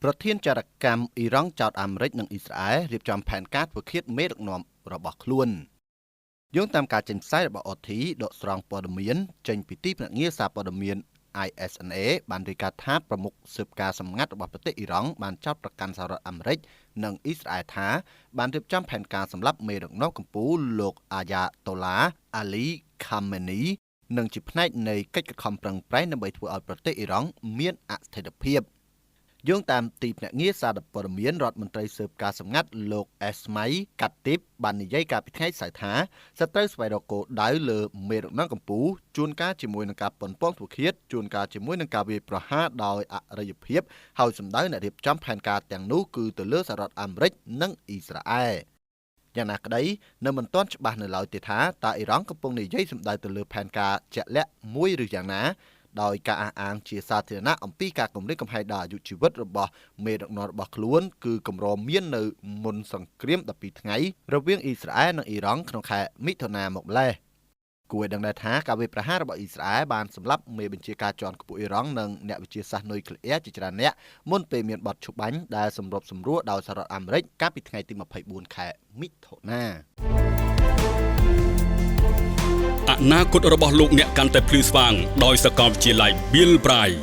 ប្រធានចារកម្មអ៊ីរ៉ង់ចោទអាមេរិកនិងអ៊ីស្រាអែលរៀបចំផែនការធ្វើឃាតមេដឹកនាំរបស់ខ្លួនយោងតាមការចេញផ្សាយរបស់ OT ដកស្រង់ព័ត៌មានចេញពីទីភ្នាក់ងារសារព័ត៌មាន ISNA បានរាយការណ៍ថាប្រមុខស៊ើបការសម្ងាត់របស់ប្រទេសអ៊ីរ៉ង់បានចោទប្រកាន់សហរដ្ឋអាមេរិកនិងអ៊ីស្រាអែលថាបានរៀបចំផែនការសម្លាប់មេដឹកនាំកម្ពុជាលោកអាយ៉ាតូឡាអាលីខាមេនីនិងជាផ្នែកនៃកិច្ចខិតខំប្រឹងប្រែងដើម្បីធ្វើឲ្យប្រទេសអ៊ីរ៉ង់មានអស្ថិរភាពយោងតាមទីភ្នាក់ងារសារព័ត៌មានរដ្ឋមន្ត្រីស៊ើបការសម្ងាត់លោកអេស្ម៉ៃកាត់ទីបបាននិយាយកាលពីថ្ងៃសៅរ៍ថាសត្រូវស្វែងរកគោលដៅលើមេដឹកនាំកម្ពុជាជួនកាលជាមួយនឹងការប៉ុនប៉ងធ្វើឃាតជួនកាលជាមួយនឹងការវាយប្រហារដោយអរិយភាពហើយសម្ដៅអ្នករៀបចំផែនការទាំងនោះគឺទៅលើសហរដ្ឋអាមេរិកនិងអ៊ីស្រាអែលយ៉ាងណាក្តីនៅមិនទាន់ច្បាស់នៅឡើយទេថាតើអ៊ីរ៉ង់កំពុងនិយាយសម្ដៅទៅលើផែនការជាក់លាក់មួយឬយ៉ាងណាដោយការអះអាងជាសាធារណៈអំពីការគំរាមកំហែងដល់អាយុជីវិតរបស់មេដឹកនាំរបស់ខ្លួនគឺកម្រមាននៅមុនសង្គ្រាម12ថ្ងៃរវាងអ៊ីស្រាអែលនិងអ៊ីរ៉ង់ក្នុងខែមិថុនាមកម្លេះគួរឲ្យដឹងដែរថាការវាយប្រហាររបស់អ៊ីស្រាអែលបានសម្លាប់មេបញ្ជាការជាន់ខ្ពស់អ៊ីរ៉ង់និងអ្នកវិទ្យាសាស្ត្រនុយក្លេអ៊ែរជាច្រើនអ្នកមុនពេលមានបទឈប់បាញ់ដែលសម្របសម្រួលដោយសហរដ្ឋអាមេរិកកាលពីថ្ងៃទី24ខែមិថុនាអនាគតរបស់លោកអ្នកកាន់តែភ្លឺស្វាងដោយសាកលវិទ្យាល័យ Bill Bright